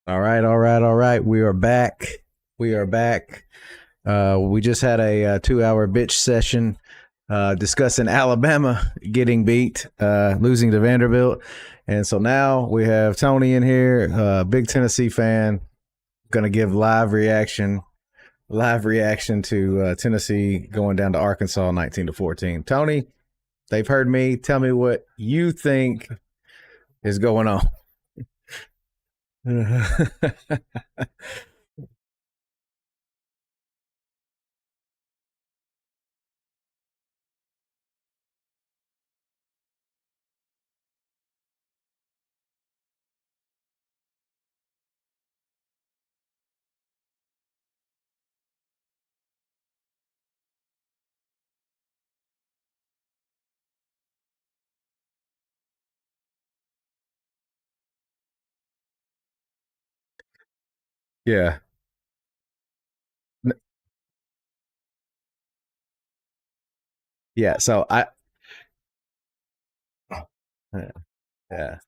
All right, all right, all right. We are back. We are back. We just had a 2 hour bitch session discussing Alabama getting beat, losing to Vanderbilt. And so now we have Tony in here, big Tennessee fan, going to give live reaction to Tennessee going down to Arkansas 19-14. Tony, they've heard me. Tell me what you think is going on. Yeah. Yeah. So yeah.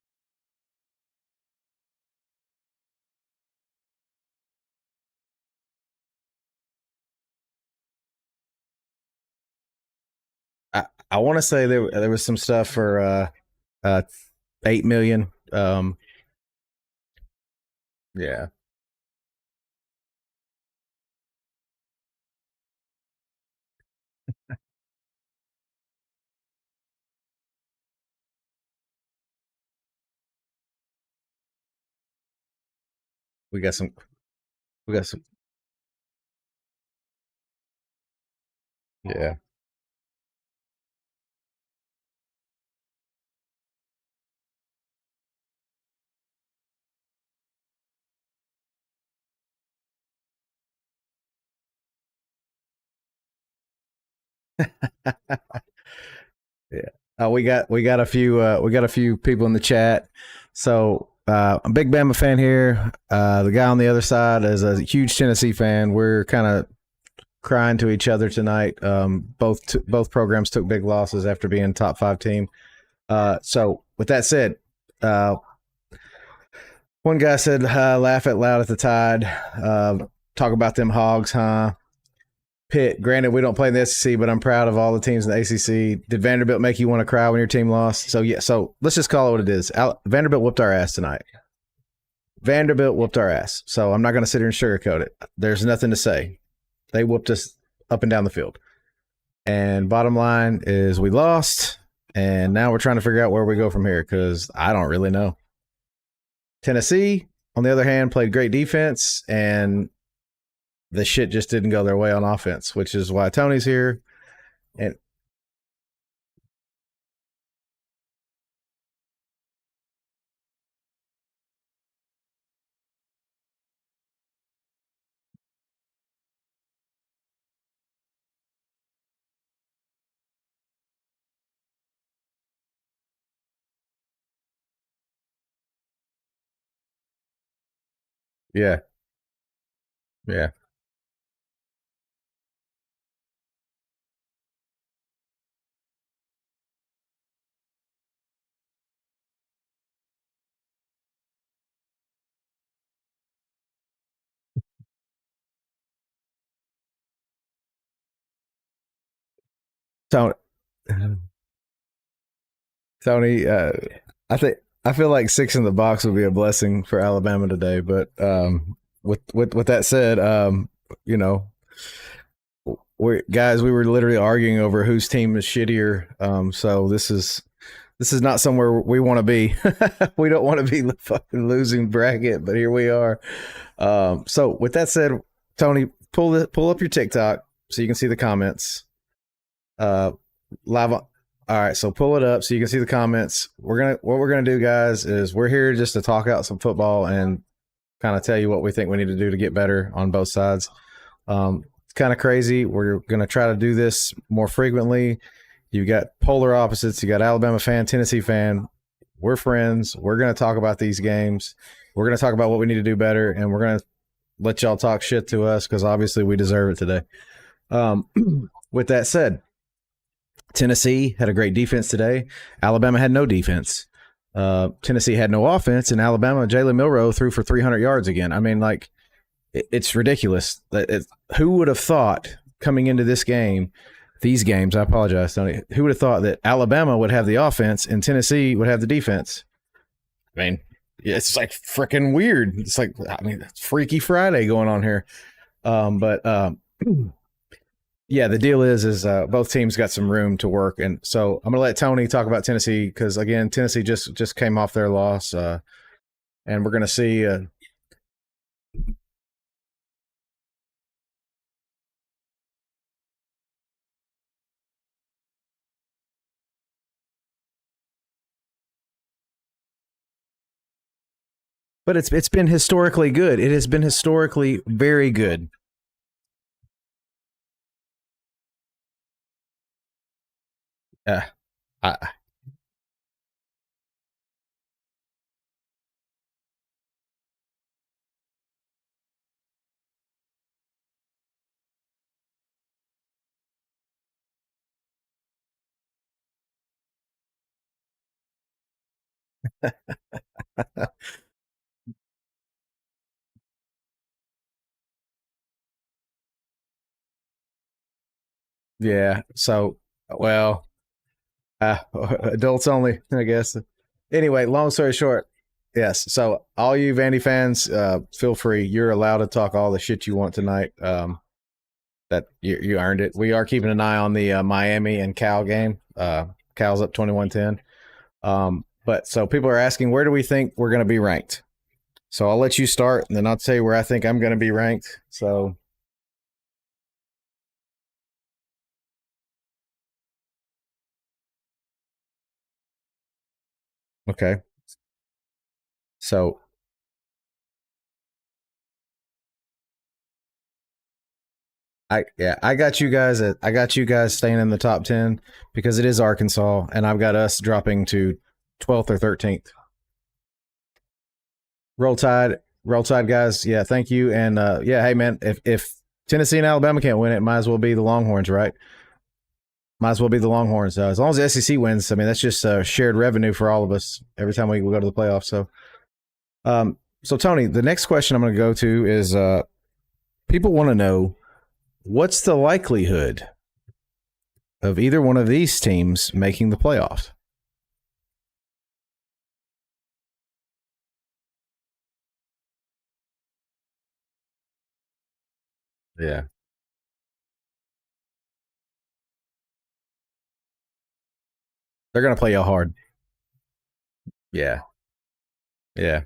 I want to say there was some stuff for uh 8 million. Yeah, we got some. We got some. Yeah. Yeah. We got a few people in the chat. So I'm a big Bama fan here. The guy on the other side is a huge Tennessee fan. We're kind of crying to each other tonight. Both programs took big losses after being top five team. So with that said, uh, one guy said, "Laugh out loud at the Tide. Talk about them hogs, huh?" Pitt. Granted, we don't play in the SEC, but I'm proud of all the teams in the ACC. Did Vanderbilt make you want to cry when your team lost? So yeah. So let's just call it what it is. Vanderbilt whooped our ass tonight. Vanderbilt whooped our ass. So I'm not going to sit here and sugarcoat it. There's nothing to say. They whooped us up and down the field. And bottom line is we lost, and now we're trying to figure out where we go from here because I don't really know. Tennessee, on the other hand, played great defense, and the shit just didn't go their way on offense, which is why Tony's here. And yeah, yeah. Tony, Tony, I think I feel like six in the box would be a blessing for Alabama today. But with that said, you know, we were literally arguing over whose team is shittier. So this is not somewhere we want to be. We don't want to be fucking losing bracket, but here we are. So with that said, Tony, pull up your TikTok so you can see the comments. Uh, live on. All right, so pull it up so you can see the comments. What we're gonna do, guys, is we're here just to talk out some football and kind of tell you what we think we need to do to get better on both sides. It's kind of crazy. We're gonna try to do this more frequently. You got polar opposites. You got Alabama fan, Tennessee fan. We're friends. We're gonna talk about these games. We're gonna talk about what we need to do better, and we're gonna let y'all talk shit to us because obviously we deserve it today. Um, with that said, Tennessee had a great defense today. Alabama had no defense. Tennessee had no offense, and Alabama, Jalen Milroe threw for 300 yards again. I mean, like, it's ridiculous. Who would have thought coming into this game, these games, I apologize, Tony, who would have thought that Alabama would have the offense and Tennessee would have the defense? I mean, it's like freaking weird. It's like, I mean, it's Freaky Friday going on here. Yeah, the deal is both teams got some room to work, and so I'm gonna let Tony talk about Tennessee because again, Tennessee just came off their loss, and we're gonna see. But it's been historically good. It has been historically very good. I, yeah. So, well, adults only, I guess. Anyway, long story short, yes. So, all you Vandy fans, feel free. You're allowed to talk all the shit you want tonight. That you earned it. We are keeping an eye on the Miami and Cal game. Cal's up 21-10. But so people are asking, where do we think we're going to be ranked? So I'll let you start, and then I'll tell you where I think I'm going to be ranked. So, okay. So I got you guys staying in the top 10 because it is Arkansas, and I've got us dropping to 12th or 13th. Roll Tide, guys. Yeah, thank you. And yeah, hey man, if Tennessee and Alabama can't win it, might as well be the Longhorns, right? Might as well be the Longhorns. As long as the SEC wins, I mean that's just shared revenue for all of us every time we go to the playoffs. So Tony, the next question I'm going to go to is people want to know what's the likelihood of either one of these teams making the playoffs? Yeah, they're going to play you hard. Yeah, yeah,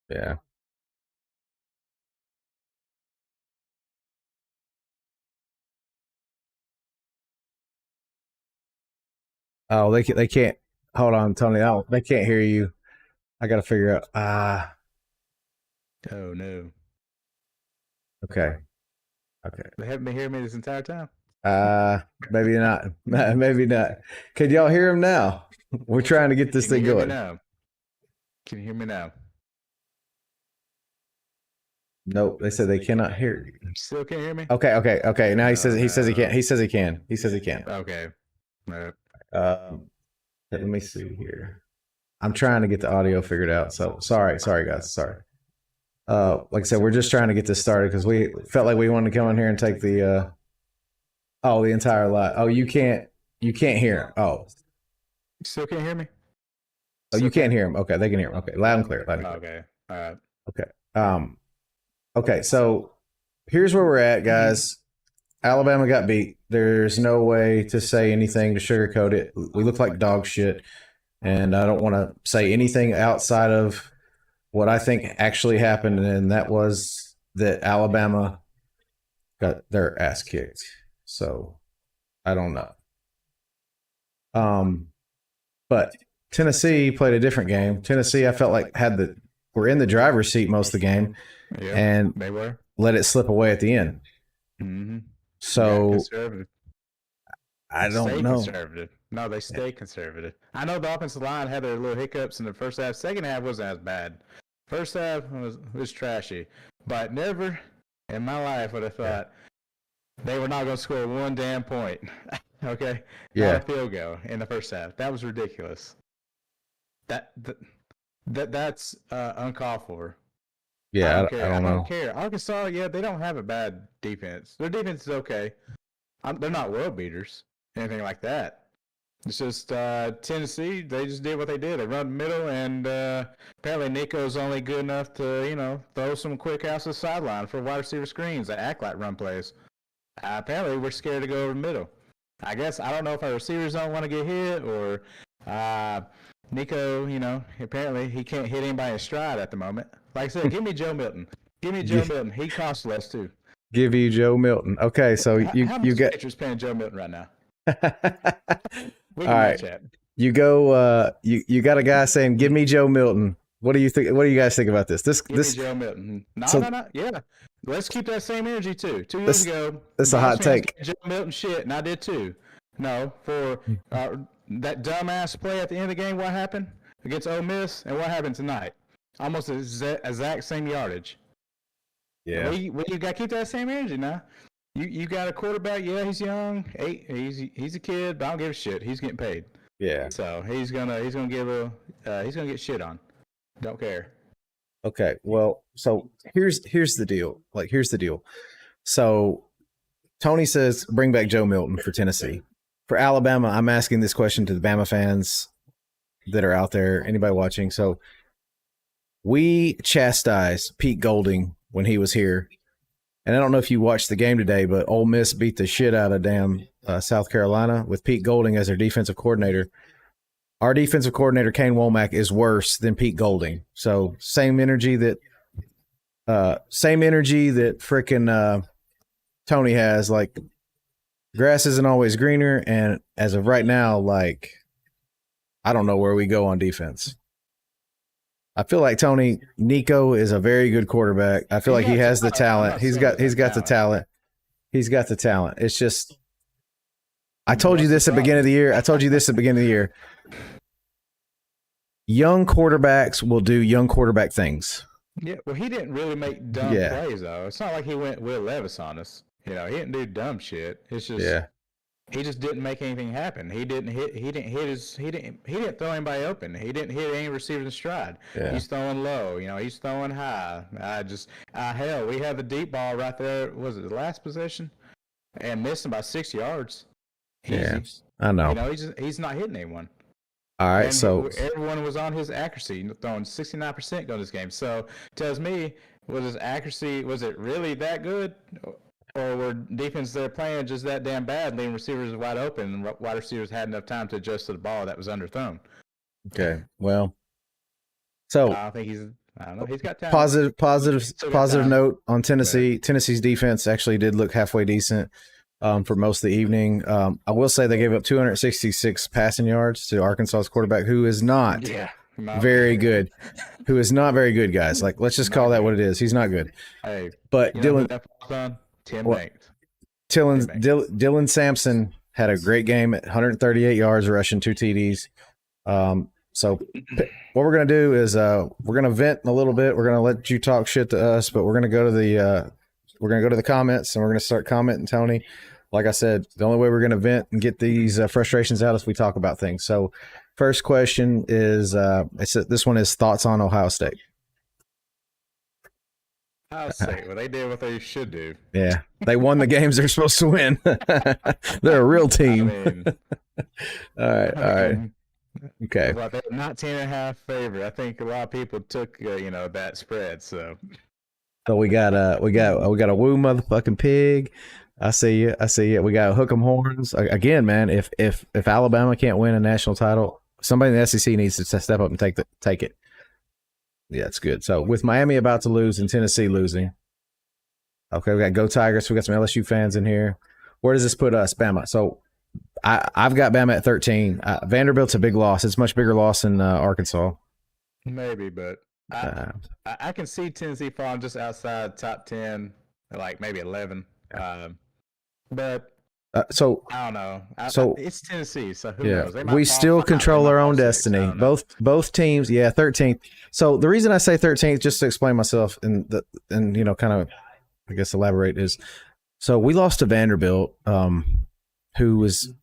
yeah. Oh, they can't. Hold on, Tony. Oh, they can't hear you. I got to figure out. Oh no. Okay, okay. They haven't been hearing me this entire time. Maybe not. Maybe not. Could y'all hear him now? We're trying to get this thing going. Now? Can you hear me now? Nope. They said they cannot hear you. Still can't hear me? Okay. Now he says he can. He says he can. He says he can. Okay. Let me see here. I'm trying to get the audio figured out. So sorry guys. Sorry. Like I said, we're just trying to get this started because we felt like we wanted to come in here and take the the entire lot. Oh, you can't hear him. Oh. Still can't hear me? Oh, you can't hear him. Okay, they can hear him. Okay, loud and clear. Okay. All right. Okay. Okay, so here's where we're at, guys. Alabama got beat. There's no way to say anything to sugarcoat it. We look like dog shit, and I don't want to say anything outside of what I think actually happened, and that was that Alabama got their ass kicked. So I don't know. But Tennessee played a different game. Tennessee, I felt like were in the driver's seat most of the game, and they were let it slip away at the end. Mm-hmm. So conservative. I don't know. Conservative. No, they stay conservative. I know the offensive line had their little hiccups in the first half. Second half wasn't as bad. First half was trashy, but never in my life would have thought They were not going to score one damn point. Okay, Yeah. not a field goal in the first half. That was ridiculous. That's uncalled for. Yeah, I don't I care. don't I don't know. care. Arkansas, yeah, they don't have a bad defense. Their defense is okay. They're not world beaters, anything like that. It's just Tennessee. They just did what they did. They run middle, and apparently Nico's only good enough to throw some quick outs to the sideline for wide receiver screens that act like run plays. Apparently, we're scared to go over the middle. I guess I don't know if our receivers don't want to get hit or Nico. Apparently he can't hit anybody in stride at the moment. Like I said, give me Joe Milton. Give me Joe Milton. He costs less too. Give you Joe Milton. Okay, so How you much get. Patriots paying Joe Milton right now? We All can right. match that. You go. You got a guy saying, "Give me Joe Milton." What do you think? What do you guys think about this? Give me Joe Milton. No. Yeah. Let's keep that same energy too. 2 years ago, That's a hot take. Joe Milton shit, and I did too. No, for that dumbass play at the end of the game, what happened against Ole Miss, and what happened tonight? Almost exact same yardage. Yeah. We got to keep that same energy now. You got a quarterback. Yeah, he's young. He's a kid, but I don't give a shit. He's getting paid. Yeah. So he's gonna get shit on. Don't care. Okay. Well, so here's the deal. Here's the deal. So Tony says bring back Joe Milton for Tennessee. For Alabama, I'm asking this question to the Bama fans that are out there, anybody watching. So we chastised Pete Golding when he was here. And I don't know if you watched the game today, but Ole Miss beat the shit out of damn South Carolina with Pete Golding as their defensive coordinator. Our defensive coordinator, Kane Womack, is worse than Pete Golding. So same energy that frickin' Tony has. Like, grass isn't always greener, and as of right now, like, I don't know where we go on defense. I feel like Nico is a very good quarterback. I feel like he has the talent. He's got the talent. He's got the talent. It's just, I told you this at the beginning of the year. Young quarterbacks will do young quarterback things. Yeah, well, he didn't really make dumb plays though. It's not like he went Will Levis on us. He didn't do dumb shit. It's just he just didn't make anything happen. He didn't throw anybody open. He didn't hit any receivers in stride. Yeah. He's throwing low. He's throwing high. Hell, we had the deep ball right there. Was it the last possession? And missed him by 6 yards. I know. He's not hitting anyone. All right, and so everyone was on his accuracy, throwing 69% going this game. So tells me, was his accuracy, was it really that good? Or were defenses they're playing just that damn bad, leaving receivers wide open, and wide receivers had enough time to adjust to the ball that was underthrown? Okay, well, so I don't know. He's got talent. Positive note on Tennessee. Yeah. Tennessee's defense actually did look halfway decent for most of the evening. I will say they gave up 266 passing yards to Arkansas's quarterback, who is not very good. Who is not very good, guys. Like, let's just call that what it is. He's not good. Hey, but Dylan. Tim Banks. Dylan Sampson had a great game at 138 yards rushing, 2 TDs. So what we're going to do is we're going to vent a little bit. We're going to let you talk shit to us, but we're going to go to the comments, and we're going to start commenting, Tony. Like I said, the only way we're going to vent and get these frustrations out is if we talk about things. So first question is this one is thoughts on Ohio State. I'll say, well, they did what they should do. Yeah, they won the games they're supposed to win. They're a real team. All right. Okay. Well, they're not 10.5 favorite. I think a lot of people took that spread. So we got a woo motherfucking pig. I see you. We got hook 'em horns again, man. If Alabama can't win a national title, somebody in the SEC needs to step up and take it. Yeah, it's good. So with Miami about to lose and Tennessee losing, okay, we got Go Tigers. We got some LSU fans in here. Where does this put us, Bama? So I've got Bama at 13. Vanderbilt's a big loss. It's a much bigger loss than Arkansas. Maybe, but I can see Tennessee falling just outside top 10, like maybe 11. But so I don't know. It's Tennessee, so who knows? We still control our own destiny. Both teams, 13th. So the reason I say 13th, just to explain myself and kind of, I guess, elaborate, is So we lost to Vanderbilt, who was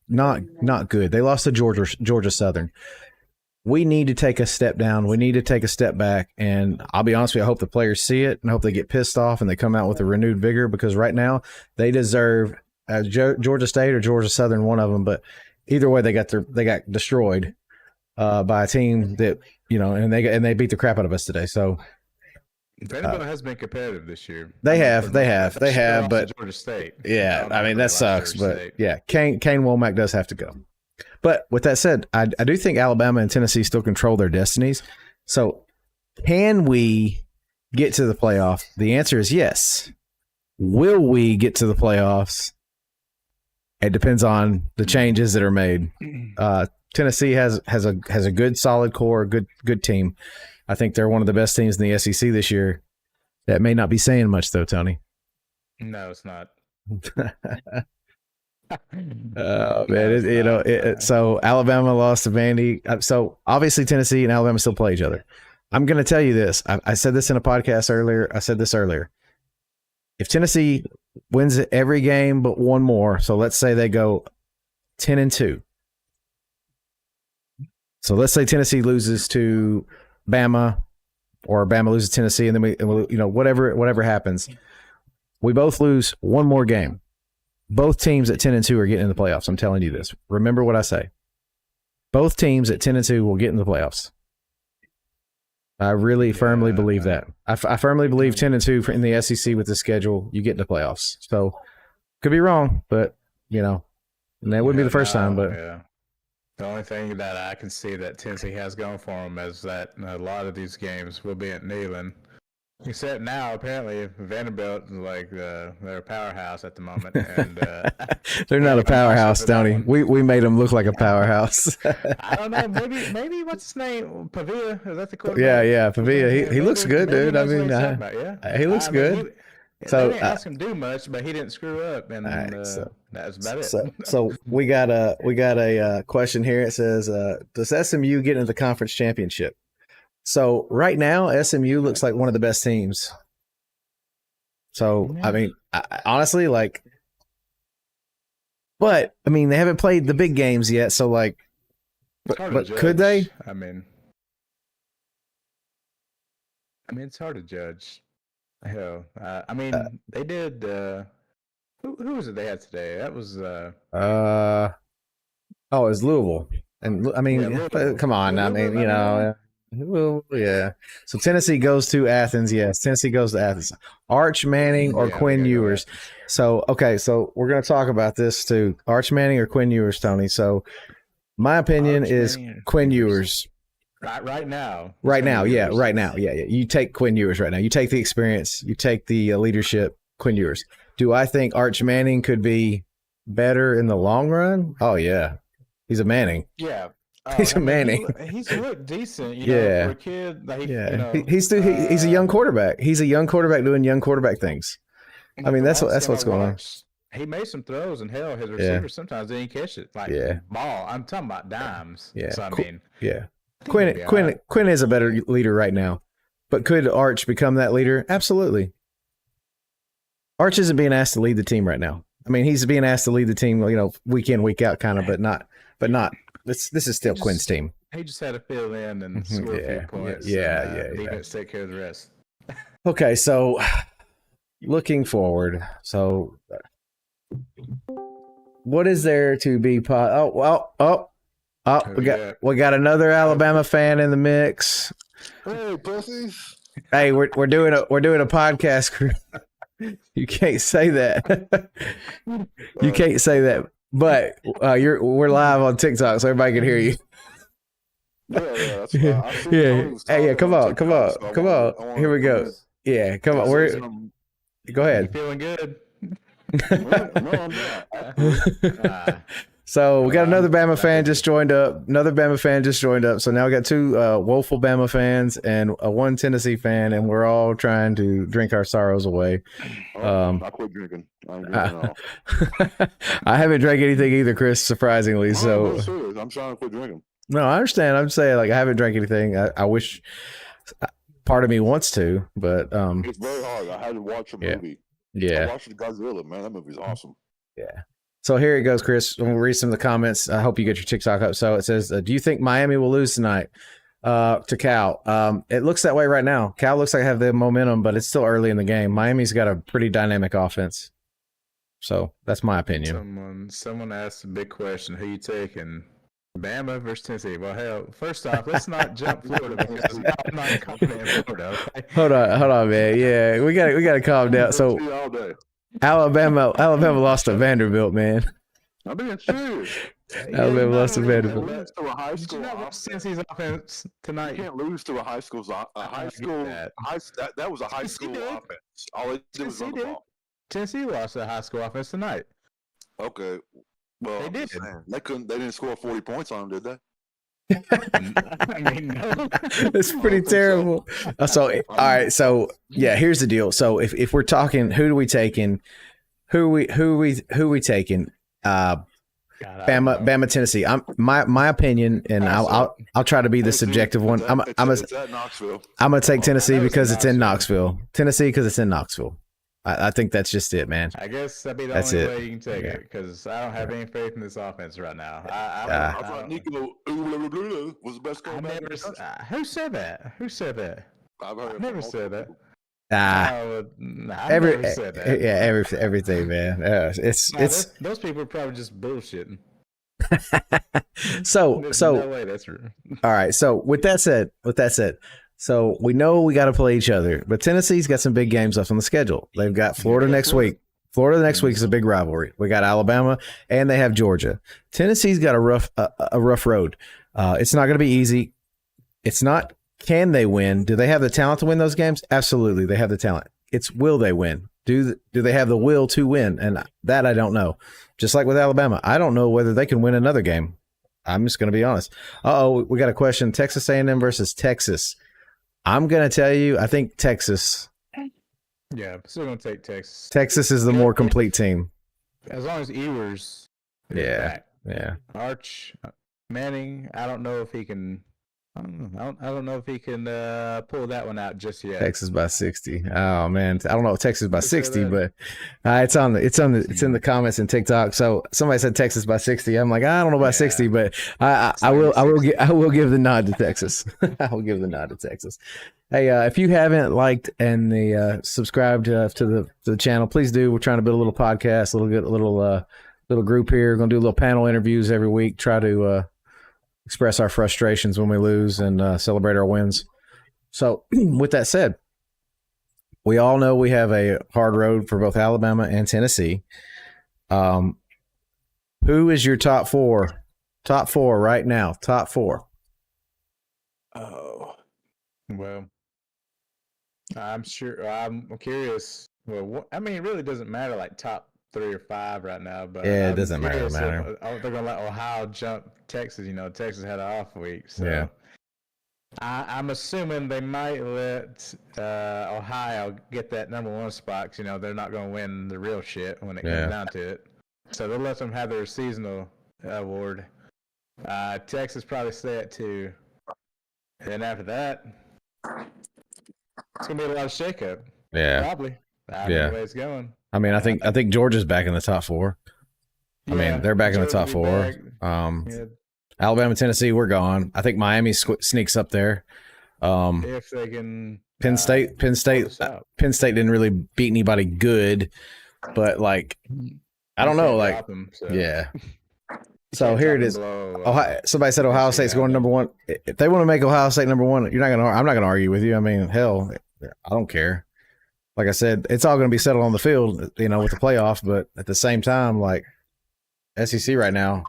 not good. They lost to Georgia Southern. We need to take a step down. We need to take a step back. And I'll be honest with you, I hope the players see it and I hope they get pissed off and they come out with a renewed vigor, because right now they deserve Georgia State or Georgia Southern, one of them. But either way, they got destroyed by a team that, and they beat the crap out of us today. So Vanderbilt has been competitive this year. They have, but Georgia State. Yeah, I mean that sucks, but yeah, Kane Womack does have to go. But with that said, I do think Alabama and Tennessee still control their destinies. So can we get to the playoff? The answer is yes. Will we get to the playoffs? It depends on the changes that are made. Tennessee has a good, solid core, good team. I think they're one of the best teams in the SEC this year. That may not be saying much, though, Tony. No, it's not. So Alabama lost to Vandy. So obviously Tennessee and Alabama still play each other. I'm going to tell you this. I said this in a podcast earlier. I said this earlier. If Tennessee wins every game but one more, so let's say they go 10-2. So let's say Tennessee loses to Bama, or Bama loses to Tennessee, and then we whatever happens, we both lose one more game. Both teams at 10-2 are getting in the playoffs. I'm telling you this. Remember what I say. Both teams at 10-2 will get in the playoffs. I really firmly believe that. I firmly believe 10-2 in the SEC with the schedule, you get in the playoffs. So could be wrong, but and that wouldn't be the first time. But the only thing that I can see that Tennessee has going for them is that a lot of these games will be at Neyland. Except now, apparently, Vanderbilt is like they're a powerhouse at the moment, and they're not a powerhouse, Tony. We made them look like a powerhouse. I don't know. Maybe what's his name? Pavia? Is that the quarterback? Yeah, Pavia. He looks good, dude. I mean, he looks good. So they didn't ask him to do much, but he didn't screw up, and that's about it. So we got a question here. It says, "Does SMU get into the conference championship?" So right now, SMU looks like one of the best teams. So, I mean, honestly, but I mean, they haven't played the big games yet. So but could they? I mean, it's hard to judge. Hell, they did. Who was it they had today? That was. It was Louisville, and I mean, come on, I mean, well, yeah. So Tennessee goes to Athens. Yes, Tennessee goes to Athens. Arch Manning or Quinn Ewers. So, okay, so we're going to talk about this too. Arch Manning or Quinn Ewers, Tony. So my opinion is Quinn Ewers. Right now. Right now. You take Quinn Ewers right now. You take the experience. You take the leadership, Quinn Ewers. Do I think Arch Manning could be better in the long run? Oh, yeah. He's a Manning. Yeah. He's a Manning. He's looked decent, for a kid. He's a young quarterback. He's a young quarterback doing young quarterback things. I mean, that's what's going on. He made some throws, and hell, his receivers sometimes didn't catch it. Ball. I'm talking about dimes. Yeah. So, I mean. Yeah. Quinn is a better leader right now. But could Arch become that leader? Absolutely. Arch isn't being asked to lead the team right now. I mean, he's being asked to lead the team, week in, week out kind of, but not. This is still Quinn's team. He just had to fill in and score a few points. Defense take care of the rest. Okay, so looking forward. So what is there to be? We got another Alabama fan in the mix. Hey, pussies! Hey, we're doing a podcast. You can't say that. You can't say that. But we're live on TikTok, so everybody can hear you. Yeah, that's fine. Hey, come on. Here we go. Yeah, come on. Go ahead. You feeling good? No, I'm not. So we got another Bama fan just joined up. So now we got two woeful Bama fans and one Tennessee fan, and we're all trying to drink our sorrows away. I quit drinking. I haven't drank anything either, Chris, surprisingly. I'm trying to quit drinking. No, I understand. I'm saying I haven't drank anything. I wish part of me wants to, but it's very hard. I had to watch a movie Yeah. I watched the Godzilla, man. That movie's awesome. Yeah. So here it goes, Chris. We'll read some of the comments. I hope you get your TikTok up. So it says, do you think Miami will lose tonight to Cal? It looks that way right now. Cal looks like they have the momentum, but it's still early in the game. Miami's got a pretty dynamic offense. So that's my opinion. Someone asked a big question. Who you taking? Bama versus Tennessee. Well, hell, first off, let's not jump Florida because I'm not confident in Florida. Okay? Hold on, man. Yeah, we got to calm down. So all day. Alabama lost to Vanderbilt, man. I'm being serious. Alabama lost to Vanderbilt. Lose to a high Did school you not watch offense. Tennessee's offense tonight? You can't lose to a high school. That was a high Tennessee school did. offense. All they did was Tennessee run the did. ball. Tennessee lost to a high school offense tonight. Okay. Well, They I'm did. just saying, they didn't score 40 points on them, did they? I mean, no. It's pretty terrible. So, all right. So, yeah, here's the deal. So, if we're talking, who do we taking? Who we taking? Bama, Tennessee. My opinion, and I'll try to be the subjective one. It's at Knoxville. I'm gonna take Tennessee because it's in Knoxville. Tennessee because it's in Knoxville. I think that's just it, man. I guess that'd be the That's only it. way you can take it because I don't have any faith in this offense right now. I I thought Nico was the best quarterback. Who said that? Who said that? I've heard I never said that. I never said that. Yeah, everything, man. It's those people are probably just bullshitting. so There's no way that's true. all right. So with that said, so we know we got to play each other, but Tennessee's got some big games left on the schedule. They've got Florida next week. Florida next week is a big rivalry. We got Alabama and they have Georgia. Tennessee's got a rough road. It's not going to be easy. It's not. Can they win? Do they have the talent to win those games? Absolutely, they have the talent. It's will they win? Do they have the will to win? And that I don't know. Just like with Alabama, I don't know whether they can win another game. I'm just going to be honest. We got a question. Texas A&M versus Texas. I'm going to tell you, I think Texas. Yeah, still gonna take Texas. Texas is the more complete team. As long as Ewers. is Yeah. back. Yeah. Arch Manning. I don't know if he can. I don't know if he can pull that one out just yet. Texas by 60. Oh man, I don't know if Texas by Who said 60, that? but it's in the comments in TikTok. So somebody said Texas by 60. I'm like, I don't know about 60, but I will give the nod to Texas. I will give the nod to Texas. Hey, if you haven't liked and subscribed to the channel, please do. We're trying to build a little podcast, little group here. We're gonna do little panel interviews every week. Try to express our frustrations when we lose and celebrate our wins. So with that said, we all know we have a hard road for both Alabama and Tennessee. Who is your top four? Top four right now. Top four. Oh, well, I'm sure. I'm curious. Well, I mean, it really doesn't matter like top 3 or 5 right now, but Yeah, it I'm doesn't matter. curious if, they're gonna let Ohio jump Texas. Texas had an off week, so Yeah. I'm assuming they might let Ohio get that number 1 spot. 'Cause, they're not gonna win the real shit when it Yeah. comes down to it. So they'll let them have their seasonal award. Texas probably stay at 2. And then after that, it's gonna be a lot of shakeup. Yeah. Probably. I Yeah. know the way it's going. I mean, I think Georgia's back in the top 4. I mean, they're back in the top 4. Yeah, Alabama, Tennessee, we're gone. I think Miami sneaks up there. if they can. Penn State didn't really beat anybody good, but I don't know, yeah. So here it is. Somebody said Ohio State's going number 1. If they want to make Ohio State number 1, I'm not gonna argue with you. I mean, hell, I don't care. Like I said, it's all going to be settled on the field, with the playoff. But at the same time, SEC right now,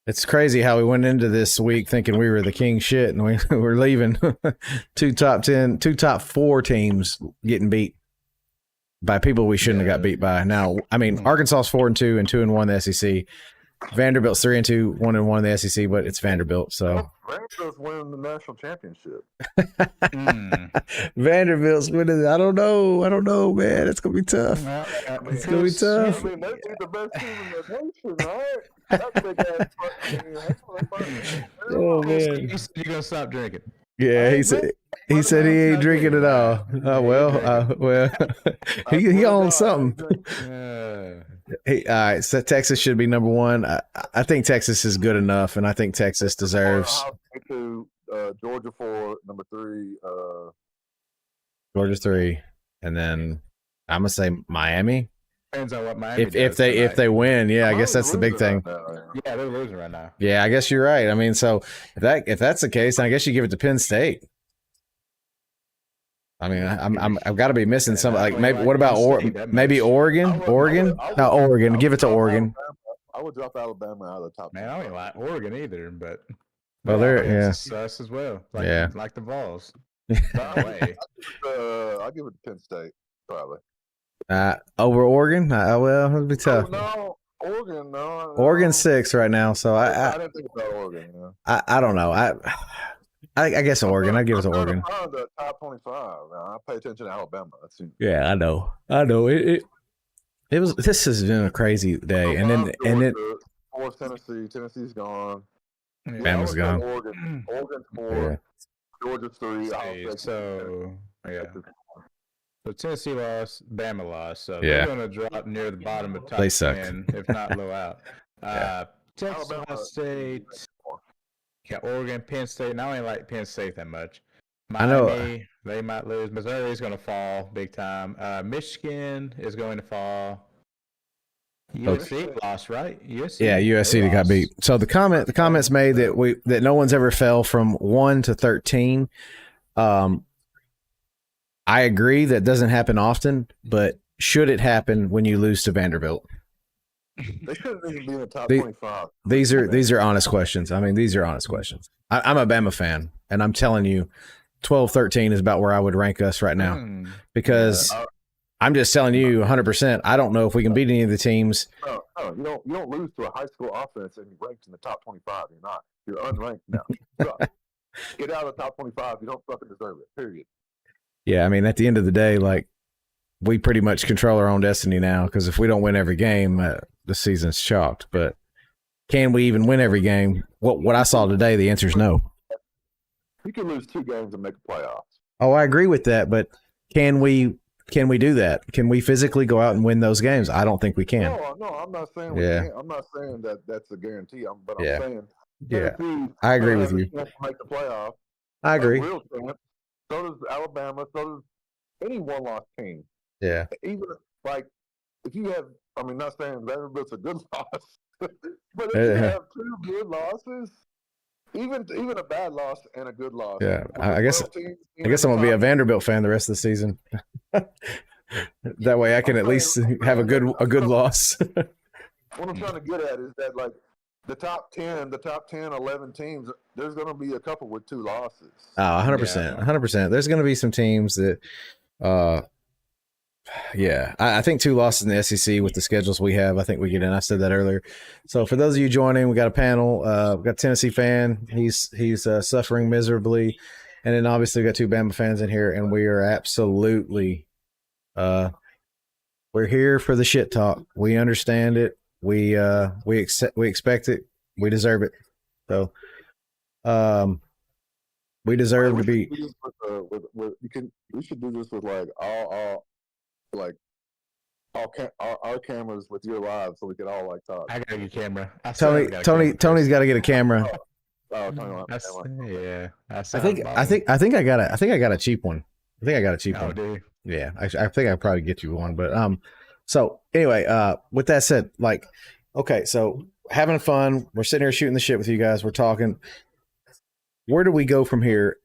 it's crazy how we went into this week thinking we were the king shit, and we're leaving 2 top 4 teams getting beat by people we shouldn't have got beat by. Now, I mean, Arkansas's 4-2 and 2-1 in the SEC. Vanderbilt's 3-2, 1-1 in the SEC, but it's Vanderbilt. So Vanderbilt's winning the national championship. Vanderbilt's winning. I don't know, man. It's gonna be tough. It's gonna be tough. I mean, they'd be the best team in the nation, right? That's a big ass fucking. Oh man. You said you're gonna stop drinking. Yeah, he said. he said he ain't drinking at all. Oh well, he owns something. Hey, all right, so Texas should be number one. I think Texas is good enough, and I think Texas deserves. Georgia 4, number 3. Georgia 3, and then I'm gonna say Miami. Depends on what Miami if they win, yeah, I guess that's the big thing. Yeah, they're losing right now. Yeah, I guess you're right. I mean, so if that's the case, I guess you give it to Penn State. I mean, I've got to be missing some. Like maybe what about maybe Oregon? Oregon? No, Oregon. Give it to Oregon. I would drop Alabama out of the top. Man, I don't like Oregon either, but well, they're us as well. Like, yeah, like the Vols. I'll give it to Penn State probably. Over Oregon? Well, it'll be tough. No, Oregon. No. Oregon's 6 right now, so I didn't think about Oregon. You know? I don't know. I guess Oregon. I'd give it to Oregon. The top 25. I pay attention to Alabama. Yeah, I know. It was. This has been a crazy day, and then fourth Tennessee. Tennessee's gone. Bama's gone. Oregon's 4. Georgia's 3. So Tennessee lost, Bama lost. So yeah, they're going to drop near the bottom of top they suck. 10, if not low out. Texas State. Yeah, Oregon, Penn State. And I don't even like Penn State that much. Miami, I know they might lose. Missouri's going to fall big time. Michigan is going to fall. USC lost, right? USC. Yeah, USC got beat. So the comments made that no one's ever fell from 1 to 13. I agree that doesn't happen often, but should it happen when you lose to Vanderbilt? They shouldn't even be in the top 25. These are honest questions. I mean, these are honest questions. I'm a Bama fan, and I'm telling you, 12-13 is about where I would rank us right now because I'm just telling you 100%. I don't know if we can beat any of the teams. No, you don't lose to a high school offense and you're ranked in the top 25. You're not. You're unranked now. Get out of the top 25. You don't fucking deserve it. Period. Yeah, I mean, at the end of the day, like we pretty much control our own destiny now because if we don't win every game, the season's chalked. But can we even win every game? What I saw today, the answer is no. You can lose 2 games and make the playoffs. Oh, I agree with that, but can we do that? Can we physically go out and win those games? I don't think we can. No, I'm not saying we can't. I'm not saying that that's a guarantee. I'm saying I agree with you. Make the playoffs. I agree. Real chance. So does Alabama. So does any one-loss team. Yeah. Even like if you have, I mean, not saying Vanderbilt's a good loss, but if you have 2 good losses, even a bad loss and a good loss. Yeah, I guess I'm gonna be a Vanderbilt fan the rest of the season. That way, I can at least have a good loss. What I'm trying to get at is that like the top 10, 11 teams, there's going to be a couple with 2 losses. Oh, 100%, 100%. There's going to be some teams that, I think 2 losses in the SEC with the schedules we have. I think we get in. I said that earlier. So for those of you joining, we got a panel. We got a Tennessee fan. He's suffering miserably, and then obviously we got 2 Bama fans in here, and we are absolutely, we're here for the shit talk. We understand it. We expect it. We deserve it. So, we deserve to be. We should do this with like our cameras with your live, so we can all like talk. I gotta get a camera. Tony's got to get a camera. I think I got a cheap one. I think I got a cheap one. Dude. Yeah, I think I'll probably get you one. But so anyway, with that said, like, okay, so having fun. We're sitting here shooting the shit with you guys. We're talking. Where do we go from here?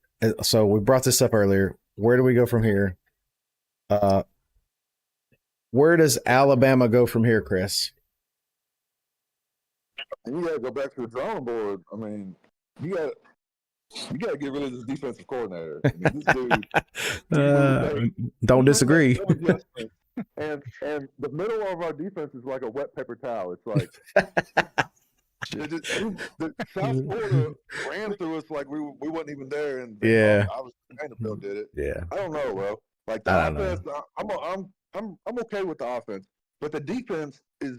So we brought this up earlier. Where do we go from here? Where does Alabama go from here, Chris? You got to go back to the drawing board. I mean, you got to get rid of this defensive coordinator. I mean, this dude, don't disagree. And the middle of our defense is like a wet paper towel. It's like the South Florida ran through us like we wasn't even there, and Vanderbilt did it. Yeah, I don't know, bro. Like the offense, I'm okay with the offense, but the defense is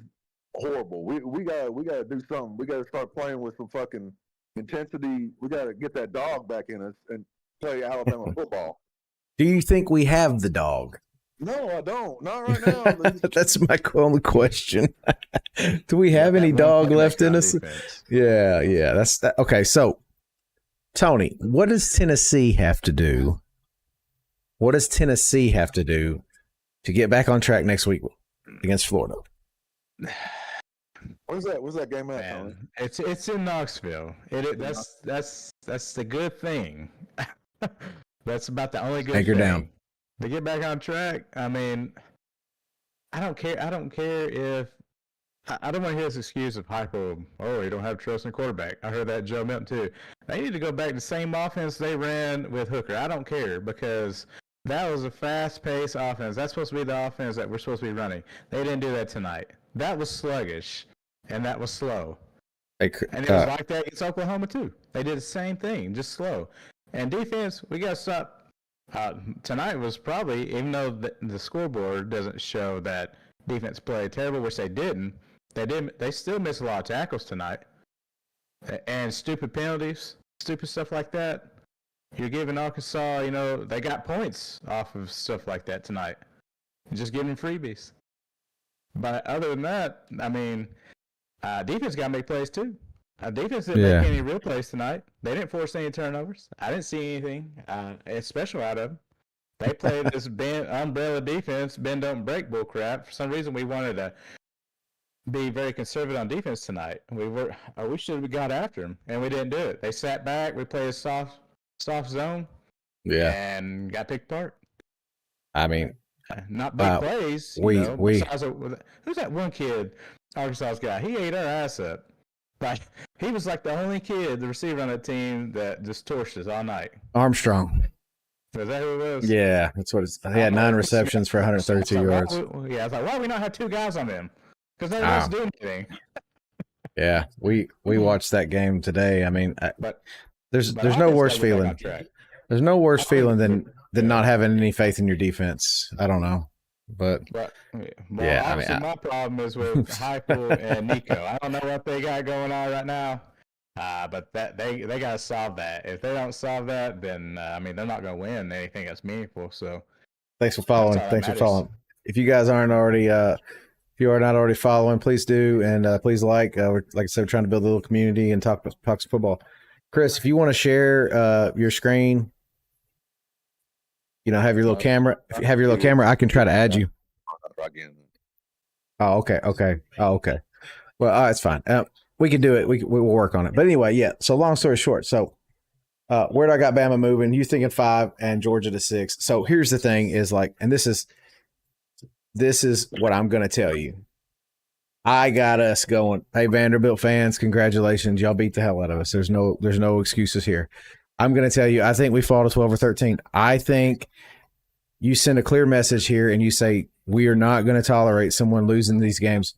horrible. We gotta do something. We gotta start playing with some fucking intensity. We gotta get that dog back in us, and play Alabama football. Do you think we have the dog? No, I don't. Not right now. That's my only question. Do we have any That dog one left in playmaker on us? defense. Yeah. That's that. Okay, so Tony, what does Tennessee have to do? What does Tennessee have to do to get back on track next week against Florida? Where's that game at, Tony? Man, it's in Knoxville. That's the good thing. That's about the only good Anchor thing. down. To get back on track, I mean, I don't care if I don't want to hear this excuse of hypo. Oh, you don't have trust in the quarterback. I heard that Joe Milton too. They need to go back to the same offense they ran with Hooker. I don't care because that was a fast-paced offense. That's supposed to be the offense that we're supposed to be running. They didn't do that tonight. That was sluggish, and that was slow. And it was like that against Oklahoma too. They did the same thing, just slow. And defense, we got to stop. Tonight was probably, even though the scoreboard doesn't show that defense played terrible, which they didn't. They still missed a lot of tackles tonight, and stupid penalties, stupid stuff like that. You're giving Arkansas, they got points off of stuff like that tonight. You're just giving freebies. But other than that, I mean, defense got to make plays too. Defense didn't make any real plays tonight. They didn't force any turnovers. I didn't see anything special out of them. They played this umbrella defense, bend don't break bull crap. For some reason, we wanted to be very conservative on defense tonight. We should have got after them, and we didn't do it. They sat back. We played a soft zone. Yeah, and got picked apart. I mean, not big plays. Who's that one kid? Arkansas's guy. He ate our ass up. Like, he was like the only kid, the receiver on that team that just torched us all night. Armstrong. Is that who it was? Yeah, that's what it's. He had 9 receptions for 132 yards. I was like, why do we not have 2 guys on them? Because none of us do anything. Yeah, we watched that game today. I mean, there's no worse feeling. There's no worse feeling than not having any faith in your defense. I don't know. But my problem is with Heupel and Nico. I don't know what they got going on right now, but that they got to solve that. If they don't solve that, then they're not going to win anything that's meaningful. So, thanks for following. If you guys aren't already, if you are not already following, please do, and please like. Like I said, we're trying to build a little community and talk football. Chris, if you want to share your screen. Have your little camera. If you have your little camera, I can try to add you. Oh, okay. Well, it's fine. We can do it. We'll work on it. But anyway, yeah. So long story short. So where do I got Bama moving? You thinking 5 and Georgia to 6. So here's the thing is like, and this is what I'm going to tell you. I got us going. Hey, Vanderbilt fans, congratulations. Y'all beat the hell out of us. There's no excuses here. I'm going to tell you, I think we fall to 12 or 13. I think you send a clear message here and you say, we are not going to tolerate someone losing these games.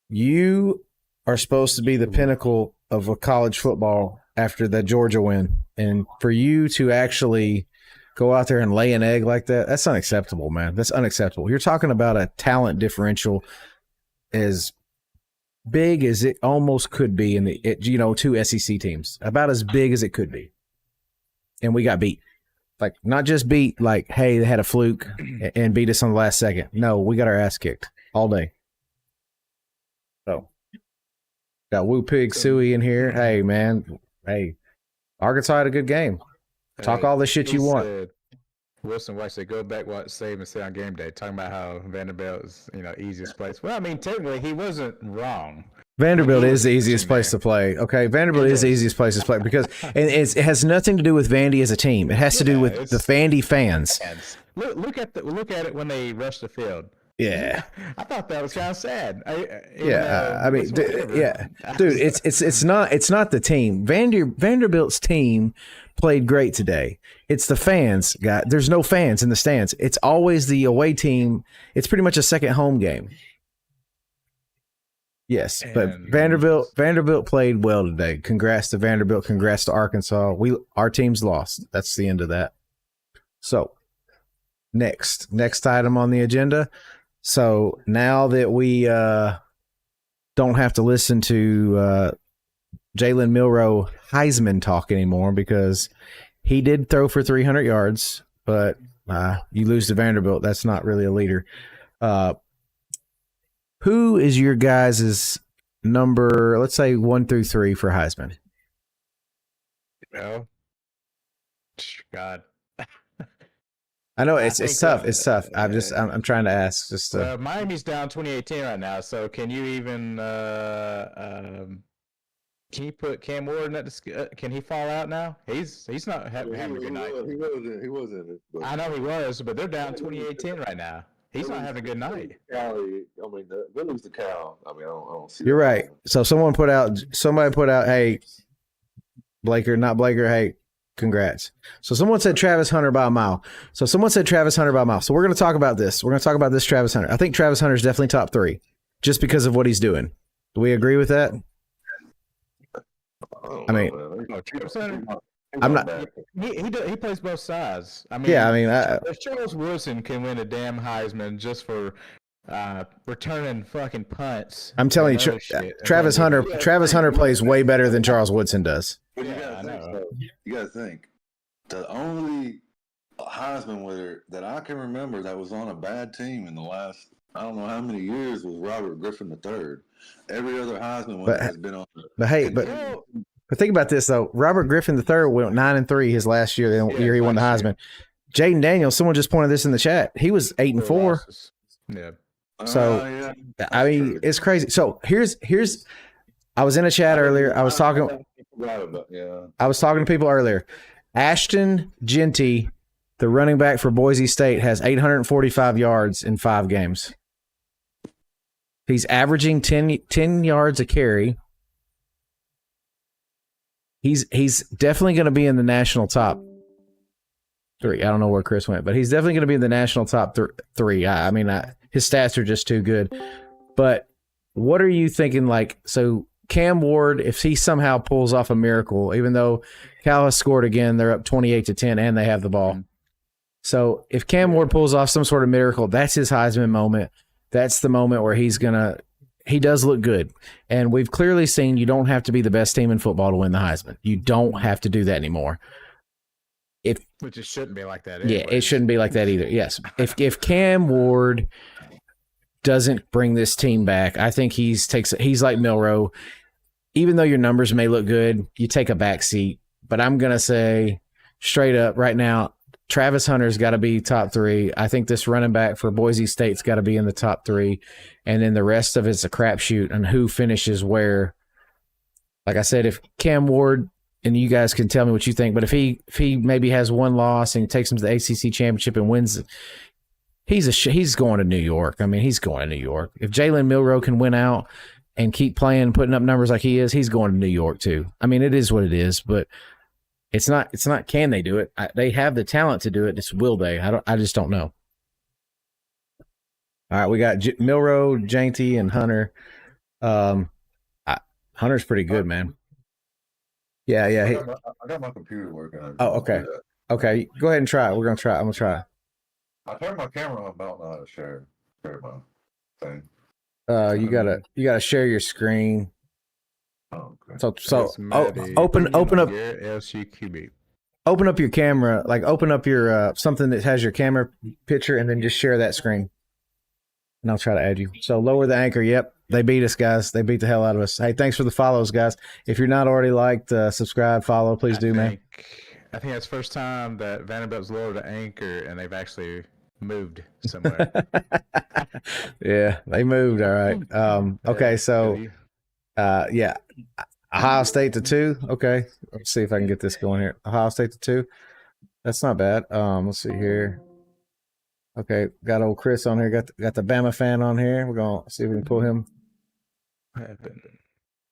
You are supposed to be the pinnacle of a college football after that Georgia win. And for you to actually go out there and lay an egg like that, that's unacceptable, man. That's unacceptable. You're talking about a talent differential as big as it almost could be in the 2 SEC teams, about as big as it could be. And we got beat. Like, not just beat, like, hey, they had a fluke and beat us on the last second. No, we got our ass kicked all day. So, got Woo Pig Suey in here. Hey, man. Hey, Arkansas had a good game. Talk all the shit you want. Wilson White said, go back what Saban said on game day, talking about how Vanderbilt is, easiest place. Well, I mean, technically, he wasn't wrong. Vanderbilt is the easiest place to play. Okay, Vanderbilt is the easiest place to play because it has nothing to do with Vandy as a team. It has to do with the Vandy fans. Look at it when they rush the field. Yeah, I thought that was kind of sad. Dude, it's not the team. Vanderbilt's team played great today. It's the fans, guy. There's no fans in the stands. It's always the away team. It's pretty much a second home game. Yes, but Vanderbilt played well today. Congrats to Vanderbilt. Congrats to Arkansas. Our team's lost. That's the end of that. So, next item on the agenda. So now that we don't have to listen to Jalen Milroe Heisman talk anymore because He did throw for 300 yards, but you lose to Vanderbilt. That's not really a leader. Who is your guys' number, let's say 1 through 3 for Heisman? Well, God. I know I it's think, tough. It's tough. I'm trying to ask. Just Miami's down 28-10 right now. So can you even can you put Cam Ward in that? Can he fall out now? He's not having a good night. He was in it. But I know he was, but they're down 28-10 right now. He's not having a good night. Cali, I mean, they lose to Cal. I mean, I don't see. you're right. So somebody put out, hey, Blaker, not Blaker, hey, congrats. So someone said Travis Hunter by a mile. So we're going to talk about this. We're going to talk about this Travis Hunter. I think Travis Hunter is definitely top 3 just because of what he's doing. Do we agree with that? I mean, Travis Hunter. I'm not. He plays both sides. I mean, Yeah, I mean, if Charles Woodson can win a damn Heisman just for returning fucking punts. I'm telling you, Travis Hunter plays way better than Charles Woodson does. But you gotta think. The only Heisman winner that I can remember that was on a bad team in the last I don't know how many years was Robert Griffin III. Every other Heisman winner has been on. But think about this though. Robert Griffin III went 9-3 his last year. The year he won the Heisman. Jaden Daniels. Someone just pointed this in the chat. He was 8-4. Yeah. So I mean, it's crazy. So here's. I was in a chat earlier. I was talking to people earlier. Ashton Genty, the running back for Boise State, has 845 yards in 5 games. He's averaging 10 yards a carry. He's definitely going to be in the national top 3. I don't know where Chris went, but he's definitely going to be in the national top 3. I mean, his stats are just too good. But what are you thinking? Like, so Cam Ward, if he somehow pulls off a miracle, even though Cal has scored again, they're up 28-10 and they have the ball. So if Cam Ward pulls off some sort of miracle, that's his Heisman moment. That's the moment where he does look good. And we've clearly seen you don't have to be the best team in football to win the Heisman. You don't have to do that anymore. Which it shouldn't be like that. Yeah, it shouldn't be like that either. Yes. If Cam Ward doesn't bring this team back, I think he's like Milroe. Even though your numbers may look good, you take a back seat. But I'm going to say straight up right now, Travis Hunter's got to be top 3. I think this running back for Boise State's got to be in the top 3. And then the rest of it's a crapshoot on who finishes where. Like I said, if Cam Ward, and you guys can tell me what you think, but if he maybe has one loss and takes him to the ACC championship and wins, he's going to New York. I mean, he's going to New York. If Jalen Milroe can win out and keep playing, putting up numbers like he is, he's going to New York too. I mean, it is what it is, but it's not. Can they do it? They have the talent to do it. It's will they? I just don't know. All right, we got Milroe, Janty, and Hunter. Hunter's pretty good, man. Yeah. I got my computer working. Oh, okay. Okay, go ahead and try it. We're gonna try. I'm gonna try. I turned my camera on. I don't know how to share my thing. You gotta share your screen. Oh, okay. Open up. LCQB. Open up your camera. Like open up your something that has your camera picture, and then just share that screen. And I'll try to add you. So lower the anchor. Yep, they beat us, guys. They beat the hell out of us. Hey, thanks for the follows, guys. If you're not already liked, subscribe, follow, please do, man. I think that's the first time that Vanderbilt's lowered the anchor and they've actually moved somewhere. Yeah, they moved. All right. Okay, so yeah, Ohio State to 2. Okay, let's see if I can get this going here. Ohio State to 2. That's not bad. Let's see here. Okay, got old Chris on here. Got the Bama fan on here. We're gonna see if we can pull him. Is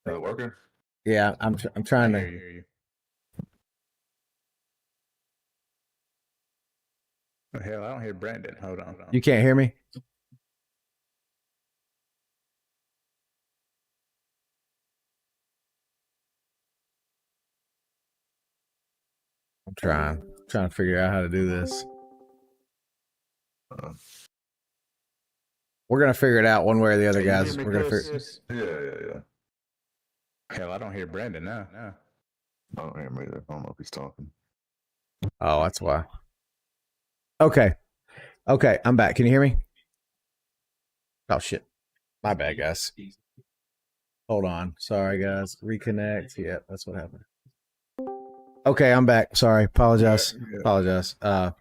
it working? Yeah, I'm trying to. Hear you. Oh, hell, I don't hear Brandon. Hold on. You can't hear me? I'm trying to figure out how to do this. We're gonna figure it out one way or the other, guys. We're gonna figure. Yeah. Hell, I don't hear Brandon now. I don't hear him either. I don't know if he's talking. Oh, that's why. Okay. Okay, I'm back. Can you hear me? Oh shit. My bad, guys. Hold on. Sorry, guys. Reconnect. Yeah, that's what happened. Okay, I'm back. Sorry. Apologize. Yeah. Apologize. No,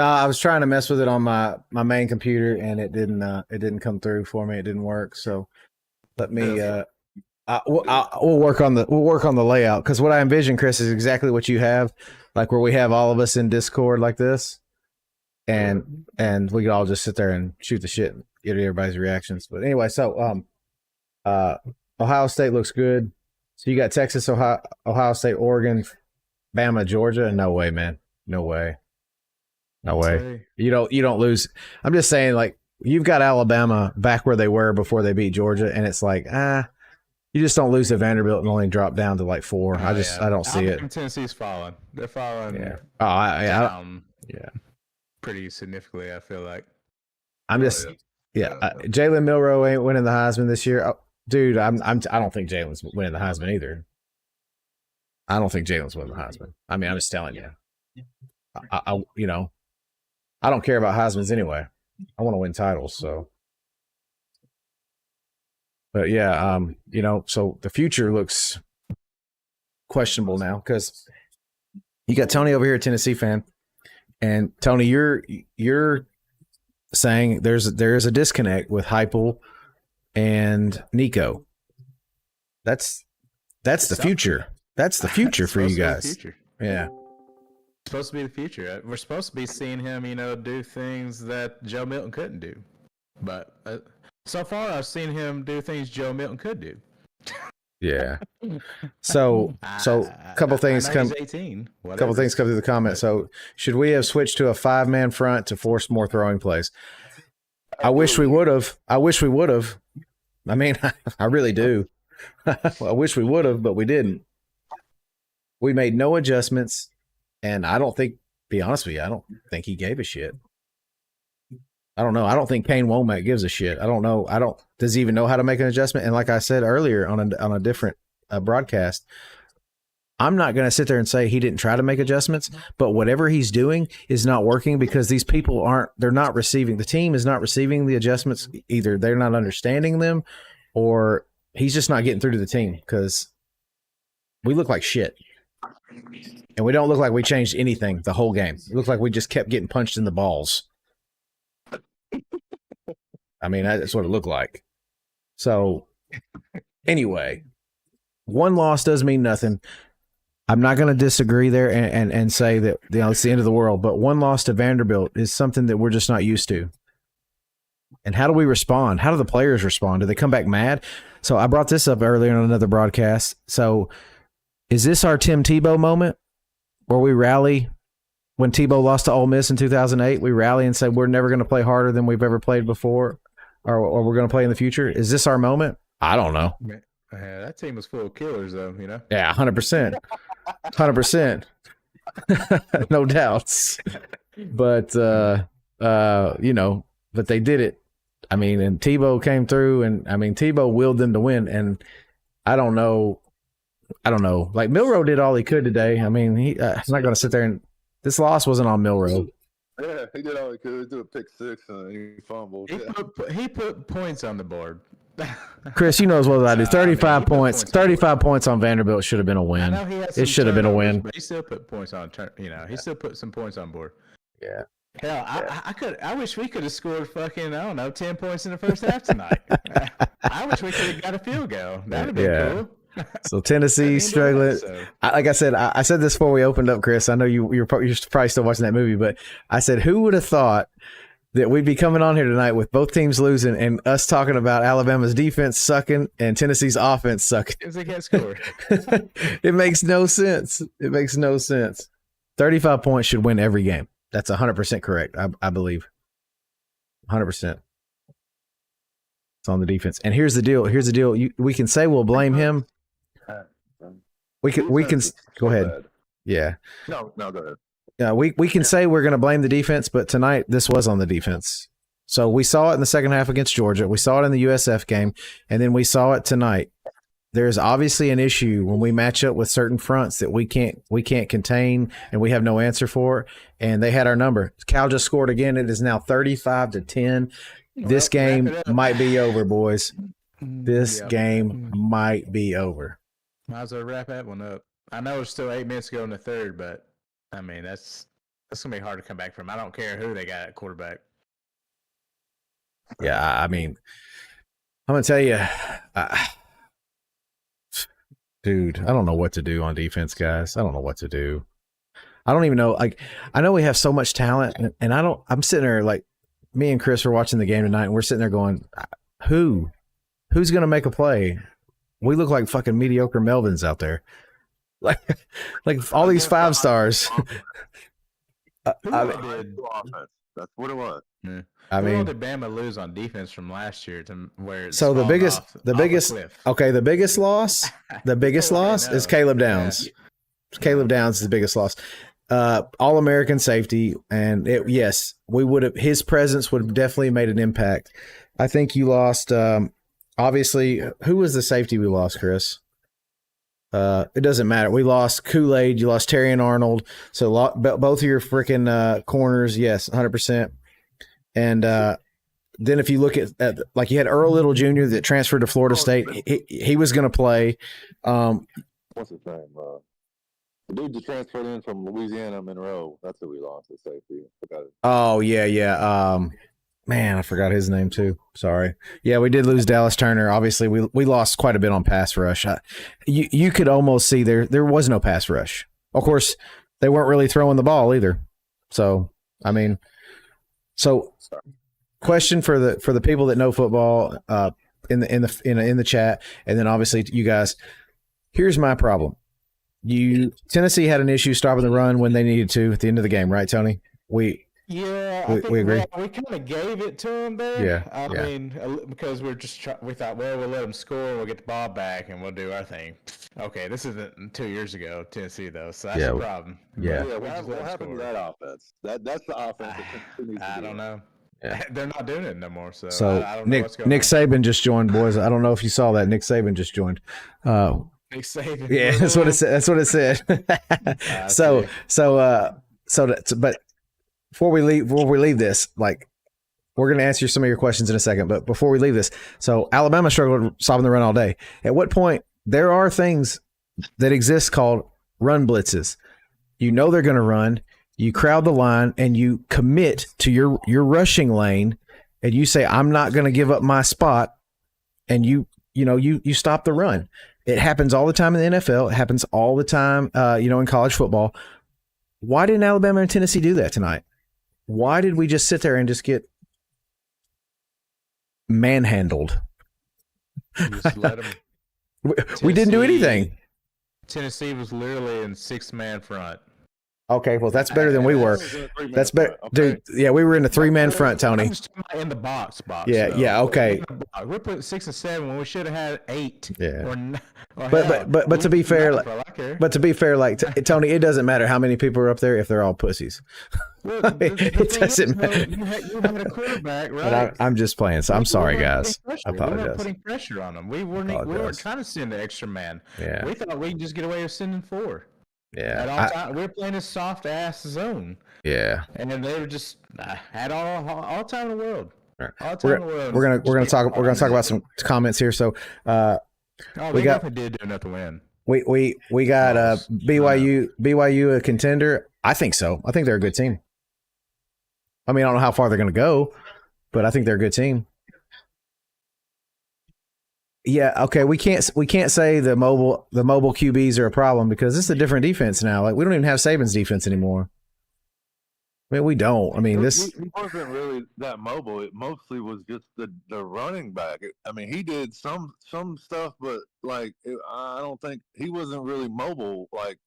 I was trying to mess with it on my main computer and it didn't come through for me. It didn't work. So let me we'll work on the layout, because what I envision, Chris, is exactly what you have, like where we have all of us in Discord like this, and we could all just sit there and shoot the shit and get everybody's reactions. But anyway, so Ohio State looks good. So you got Texas, Ohio State, Oregon, Bama, Georgia. No way, man. No way. No way. You don't lose. I'm just saying, like, you've got Alabama back where they were before they beat Georgia, and it's like, you just don't lose to Vanderbilt and only drop down to like 4. I don't see it. Tennessee's falling. They're falling. Yeah. Down Yeah. pretty significantly, I feel like. I'm just Jalen Milroe ain't winning the Heisman this year. Oh, dude, I don't think Jalen's winning the Heisman either. I don't think Jalen's winning the Heisman. I mean, I'm just telling you. I don't care about Heisman's anyway. I want to win titles, so. But yeah, so the future looks questionable now, because you got Tony over here, a Tennessee fan, and Tony, you're saying there is a disconnect with Heupel and Nico. That's the future. That's the future for you guys. Yeah. It's supposed to be the future. We're supposed to be seeing him, do things that Joe Milton couldn't do. But so far, I've seen him do things Joe Milton could do. Yeah. So a couple things come. 18. Couple things come through the comments. So, should we have switched to a 5-man front to force more throwing plays? I wish we would have. I mean, I really do. I wish we would have, but we didn't. We made no adjustments, and I don't think. Be honest with you, I don't think he gave a shit. I don't know. I don't think Kane Womack gives a shit. I don't know. Does he even know how to make an adjustment? And like I said earlier on a different broadcast, I'm not going to sit there and say he didn't try to make adjustments, but whatever he's doing is not working, because these people the team is not receiving the adjustments. Either they're not understanding them, or he's just not getting through to the team, because we look like shit. And we don't look like we changed anything the whole game. It looks like we just kept getting punched in the balls. I mean, that's what it looked like. So, anyway, one loss does mean nothing. I'm not going to disagree there and say that it's the end of the world. But one loss to Vanderbilt is something that we're just not used to. And how do we respond? How do the players respond? Do they come back mad? So I brought this up earlier on another broadcast. So is this our Tim Tebow moment, where we rally? When Tebow lost to Ole Miss in 2008, we rally and say we're never going to play harder than we've ever played before, or we're going to play in the future. Is this our moment? I don't know. That team was full of killers, though. Yeah, 100%, 100%, no doubts. But but they did it. I mean, and Tebow came through, and I mean, Tebow willed them to win. And I don't know. Like, Milroe did all he could today. I mean, he's not going to sit there and. This loss wasn't on Milroe. Yeah, he did all he could. He threw a pick 6 and he fumbled. He put points on the board. Chris, you know as well as I do. 35 points. 35 points on Vanderbilt should have been a win. It should have been a win. But he still put points on. He still put some points on board. Yeah. Hell, I wish we could have scored 10 points in the first half tonight. I wish we could have got a field goal. That'd have been cool. So Tennessee struggling. Like I said, I said this before we opened up, Chris. I know you're probably still watching that movie, but I said, who would have thought that we'd be coming on here tonight with both teams losing and us talking about Alabama's defense sucking and Tennessee's offense sucking? Because they can't score. It makes no sense. 35 points should win every game. That's 100% correct. I believe 100%. It's on the defense. And here's the deal. We can say we'll blame him. We can go ahead. Yeah. No, go ahead. Yeah, we can say we're going to blame the defense, but tonight this was on the defense. So we saw it in the second half against Georgia. We saw it in the USF game, and then we saw it tonight. there's obviously an issue when we match up with certain fronts that we can't contain and we have no answer for. And they had our number. Cal just scored again. It is now 35-10. This game might be over, boys. This game might be over. Might as well wrap that one up. I know there's still 8 minutes to go in the third, but I mean that's gonna be hard to come back from. I don't care who they got at quarterback. Yeah, I mean, I'm gonna tell you, dude, I don't know what to do on defense, guys. I don't know what to do. I don't even know. Like, I know we have so much talent, and I'm sitting there like, me and Chris are watching the game tonight, and we're sitting there going, who's gonna make a play? We look like fucking mediocre Melvins out there, like all these 5 stars. That's what it was. Yeah. I mean, who did Bama lose on defense from last year to where? It's so the biggest loss is Caleb Downs. Caleb Downs is the biggest loss. All-American safety, and yes, we would have. His presence would have definitely made an impact. I think you lost. Obviously, who was the safety we lost, Chris? It doesn't matter. We lost Kool-Aid. You lost Terry and Arnold. So both of your freaking corners, yes, 100%. And then if you look at like you had Earl Little Jr. that transferred to Florida State, he was going to play. What's his name? The dude that transferred in from Louisiana, Monroe. That's who we lost at safety. Oh yeah. Man, I forgot his name too. Sorry. Yeah, we did lose Dallas Turner. Obviously, we lost quite a bit on pass rush. You could almost see there was no pass rush. Of course, they weren't really throwing the ball either. So, I mean, question for the people that know football in the chat, and then obviously you guys. Here's my problem. Tennessee had an issue stopping the run when they needed to at the end of the game, right, Tony? We agree. We kind of gave it to them there. Yeah, I mean, because we thought, well, we'll let them score, we'll get the ball back, and we'll do our thing. Okay, this isn't 2 years ago, Tennessee though, so that's the problem. Yeah. What happened to that offense? That's the offense. I don't know. Yeah. They're not doing it no more. So I don't Nick know what's going Nick on. Saban just joined, boys. I don't know if you saw that. Nick Saban just joined. Nick Saban. Yeah, that's what it said. That's what it said. But before we leave this, like, we're going to answer some of your questions in a second. But before we leave this, so Alabama struggled stopping the run all day. At what point there are things that exist called run blitzes? You know they're going to run. You crowd the line and you commit to your rushing lane, and you say, "I'm not going to give up my spot," and you stop the run. It happens all the time in the NFL. It happens all the time, in college football. Why didn't Alabama and Tennessee do that tonight? Why did we just sit there and just get manhandled? Just let them. We didn't do anything. Tennessee was literally in 6-man front. Okay, well, that's better than we were. That's better, dude. Yeah, we were in a 3-man front, Tony. In the box. Yeah, though. yeah, okay. We're putting 6 and 7 when we should have had 8. Yeah. Or But to be fair, like Tony, it doesn't matter how many people are up there if they're all pussies. Look, it doesn't matter. You had a quarterback, right? But I'm just playing. So I'm sorry, guys. I We apologize. weren't putting pressure on them. We weren't trying to send an extra man. Yeah. We thought we could just get away with sending 4. Yeah. At all time, we were playing a soft ass zone. Yeah. And then they were just had all time in the world. Right. All time in the world. We're gonna talk about some comments here. So we definitely did do enough to win. we got BYU a contender. I think so. I think they're a good team. I mean, I don't know how far they're gonna go, but I think they're a good team. Yeah, okay. We can't say the mobile QBs are a problem because this is a different defense now. Like, we don't even have Saban's defense anymore. I mean, we don't. I mean, this he wasn't really that mobile. It mostly was just the running back. I mean, he did some stuff, but I don't think he wasn't really mobile like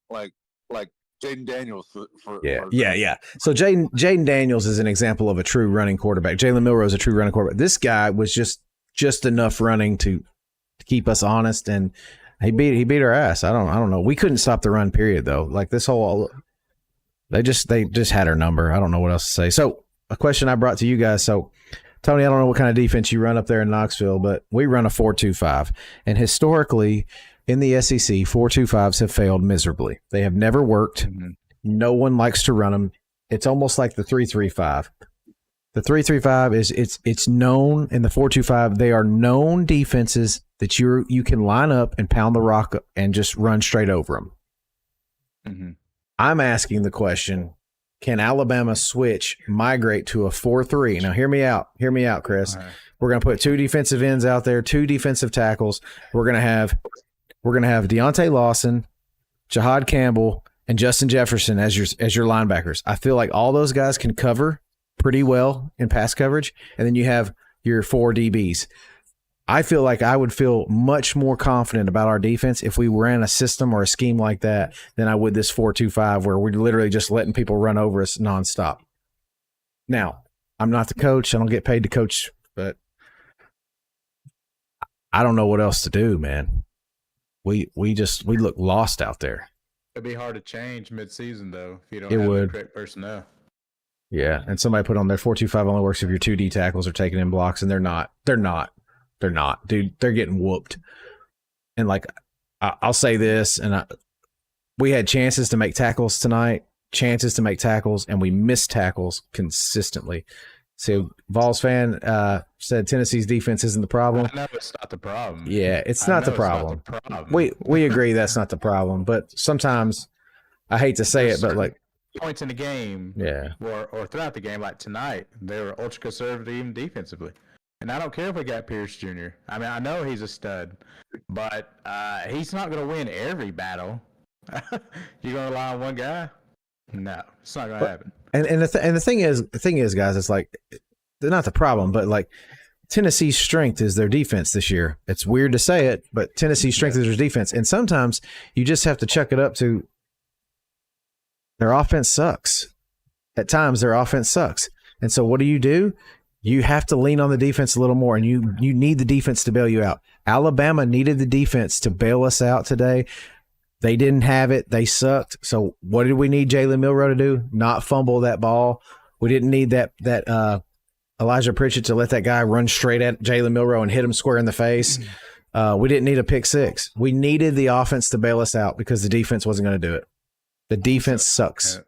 Jaden Daniels Yeah. So Jaden Daniels is an example of a true running quarterback. Jalen Milroe is a true running quarterback. This guy was just enough running to keep us honest, and he beat our ass. I don't know. We couldn't stop the run, period, though. Like, this whole they just had our number. I don't know what else to say. So, a question I brought to you guys. So, Tony, I don't know what kind of defense you run up there in Knoxville, but we run a 4-2-5. And historically, in the SEC, 4-2-5s have failed miserably. They have never worked. Mm-hmm. No one likes to run them. It's almost like the 3-3-5. The 3-3-5 it's known in the 4-2-5. They are known defenses that you can line up and pound the rock and just run straight over them. Mm-hmm. I'm asking the question, can Alabama migrate to a 4-3? Now, hear me out. Hear me out, Chris. Right. We're going to put 2 defensive ends out there, 2 defensive tackles. We're going to have Deontay Lawson, Jahad Campbell, and Justin Jefferson as your linebackers. I feel like all those guys can cover pretty well in pass coverage, and then you have your 4 DBs. I feel like I would feel much more confident about our defense if we ran a system or a scheme like that than I would this 4-2-5 where we're literally just letting people run over us nonstop. Now, I'm not the coach. I don't get paid to coach, but I don't know what else to do, man. We look lost out there. It'd be hard to change mid-season, though, if you don't It have would. the correct personnel. Yeah, and somebody put on their 4-2-5 only works if your 2D tackles are taking in blocks, and they're not. Dude. They're getting whooped. And like, I'll say this, and we had chances to make tackles tonight, and we missed tackles consistently. So Vols fan said Tennessee's defense isn't the problem. I know it's not the problem. Yeah, it's not the problem. We agree that's not the problem, but sometimes I hate to say it, but like points in the game, yeah, or throughout the game, like tonight, they were ultra conservative even defensively. And I don't care if we got Pierce Jr. I mean, I know he's a stud, but he's not going to win every battle. You're going to rely on one guy? No, it's not going to happen. And the thing is, guys, it's like they're not the problem, but like Tennessee's strength is their defense this year. It's weird to say it, but Tennessee's strength is their defense, and sometimes you just have to chuck it up to their offense sucks. At times, their offense sucks, and so what do? You have to lean on the defense a little more, and you need the defense to bail you out. Alabama needed the defense to bail us out today. They didn't have it. They sucked. So what did we need Jalen Milroe to do? Not fumble that ball. We didn't need that Elijah Pritchett to let that guy run straight at Jalen Milroe and hit him square in the face. We didn't need a pick six. We needed the offense to bail us out because the defense wasn't going to do it. The defense sucks.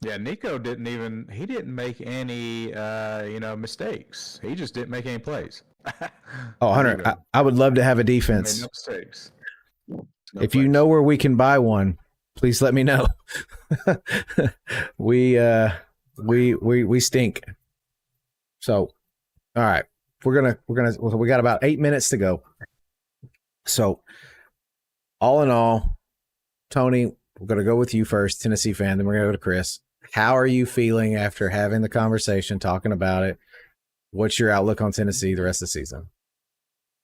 Yeah, Nico didn't make any mistakes. He just didn't make any plays. Oh, Hunter, I would love to have a defense. No mistakes. If you know where we can buy one, please let me know. We stink. So, all right, we got about 8 minutes to go. So, all in all, Tony, we're gonna go with you first, Tennessee fan. Then we're gonna go to Chris. How are you feeling after having the conversation, talking about it? What's your outlook on Tennessee the rest of the season?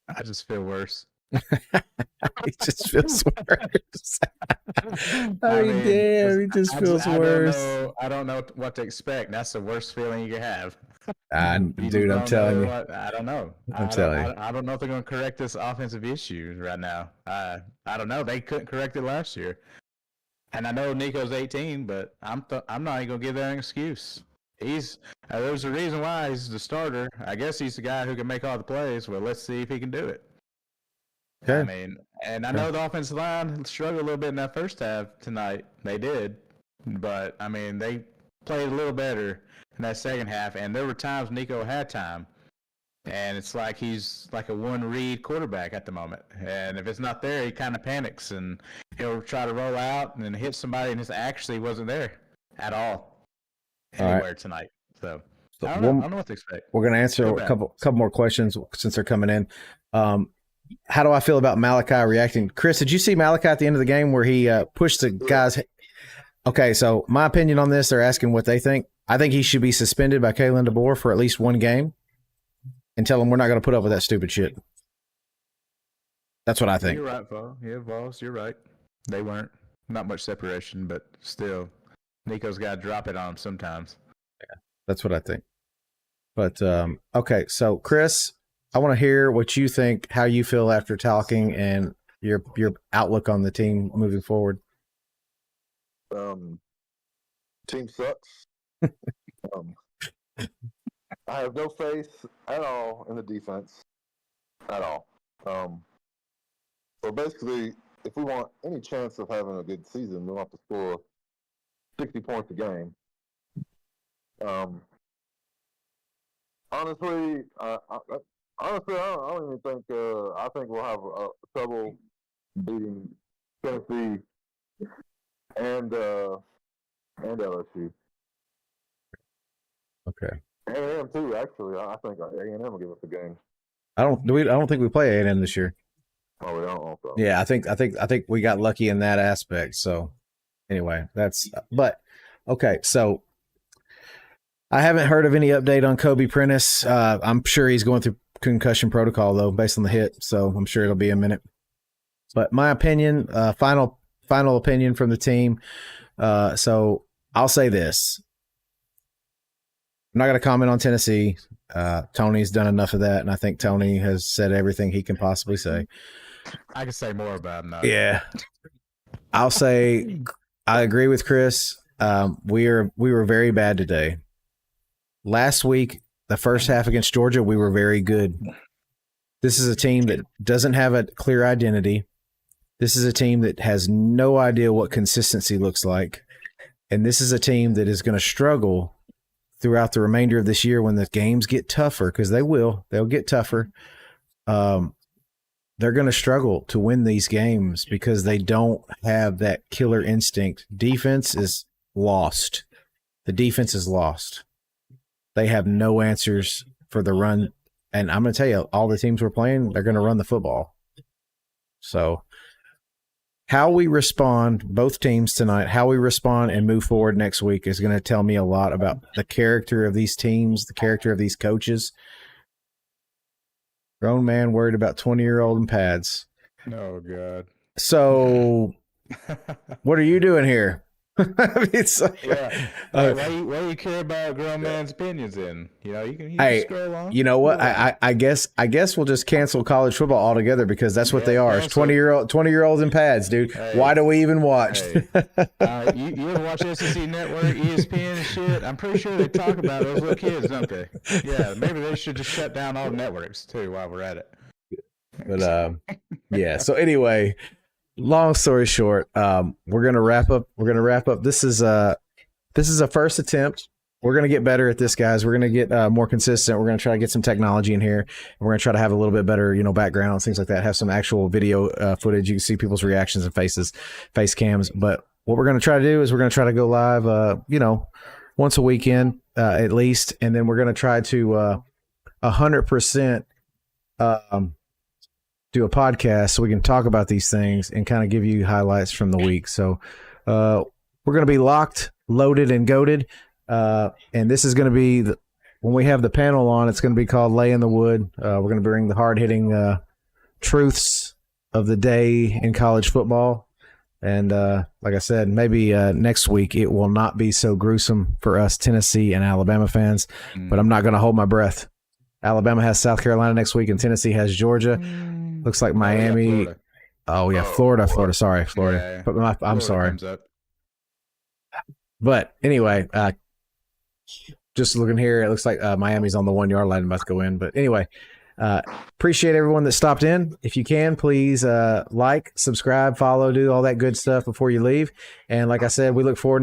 I just feel worse. He just feels worse. He just feels worse. I don't know what to expect. That's the worst feeling you can have. Dude, I'm telling you. I don't know. I'm telling you. I don't know if they're going to correct this offensive issue right now. I don't know. They couldn't correct it last year. And I know Nico's 18, but I'm not even going to give that an excuse. There's a reason why he's the starter. I guess he's the guy who can make all the plays. Well, let's see if he can do it. Okay. I mean, and I know the offensive line struggled a little bit in that first half tonight. They did. But, I mean, they played a little better in that second half. And there were times Nico had time. And it's like he's like a one-read quarterback at the moment. And if it's not there, he kind of panics. And he'll try to roll out and then hit somebody. And it actually wasn't there at all anywhere tonight. So I don't know what to expect. We're going to answer a couple more questions since they're coming in. How do I feel about Malachi reacting? Chris, did you see Malachi at the end of the game where he pushed the guys? Okay, so my opinion on this, they're asking what they think. I think he should be suspended by Kalen DeBoer for at least one game and tell him we're not going to put up with that stupid shit. That's what I think. You're right, Vols. Yeah, Vols, you're right. They weren't. Not much separation, but still, Nico's got to drop it on him sometimes. Yeah, that's what I think. But, okay, so Chris, I want to hear what you think, how you feel after talking, and your outlook on the team moving forward. Team sucks. I have no faith at all in the defense, at all. So basically, if we want any chance of having a good season, we'll have to score 60 points a game. Honestly, I don't even think. I think we'll have trouble beating Tennessee and LSU. Okay. A&M too. Actually, I think A&M will give us a game. I don't think we play A&M this year. Oh, we don't. Also. Yeah, I think we got lucky in that aspect. So anyway, but okay. So I haven't heard of any update on Kobe Prentice. I'm sure he's going through concussion protocol though, based on the hit. So I'm sure it'll be a minute. But my opinion, final opinion from the team. So I'll say this. I'm not going to comment on Tennessee. Tony's done enough of that, and I think Tony has said everything he can possibly say. I can say more about him. Yeah. I'll say I agree with Chris. We were very bad today. Last week, the first half against Georgia, we were very good. This is a team that doesn't have a clear identity. This is a team that has no idea what consistency looks like. And this is a team that is going to struggle throughout the remainder of this year when the games get tougher, because they will. They'll get tougher. They're going to struggle to win these games because they don't have that killer instinct. Defense is lost. The defense is lost. They have no answers for the run. And I'm going to tell you, all the teams we're playing, they're going to run the football. So how we respond, both teams tonight, how we respond and move forward next week is going to tell me a lot about the character of these teams, the character of these coaches. Grown man worried about 20-year-old in pads. Oh, God. So what are you doing here? It's like, yeah. Why do you care about grown man's opinions then? You know, you can hey, scroll on. you know what? I guess we'll just cancel college football altogether because that's what they are. It's 20-year-olds in pads, dude. Hey, why do we even watch? Hey. You ever watch SEC Network, ESPN and shit? I'm pretty sure they talk about those little kids, don't they? Yeah, maybe they should just shut down all networks too while we're at it. But yeah. So anyway, long story short, we're gonna wrap up. This is a first attempt. We're gonna get better at this, guys. We're gonna get more consistent. We're gonna try to get some technology in here, and we're gonna try to have a little bit better, backgrounds, things like that. Have some actual video footage. You can see people's reactions and faces, face cams. But what we're gonna try to do is we're gonna try to go live, once a weekend at least, and then we're gonna try to 100%. Do a podcast so we can talk about these things and kind of give you highlights from the week. So we're going to be locked, loaded, and goated. And this is going to be, when we have the panel on, it's going to be called Lay in the Wood. We're going to bring the hard-hitting truths of the day in college football. And like I said, maybe next week it will not be so gruesome for us Tennessee and Alabama fans, but I'm not going to hold my breath. Alabama has South Carolina next week, and Tennessee has Georgia. Looks like Miami. Florida. Sorry, Florida. Yeah. But I'm sorry. Comes up. But anyway, just looking here, it looks like Miami's on the 1-yard line about to go in. But anyway, appreciate everyone that stopped in. If you can, please like, subscribe, follow, do all that good stuff before you leave. And like I said, we look forward to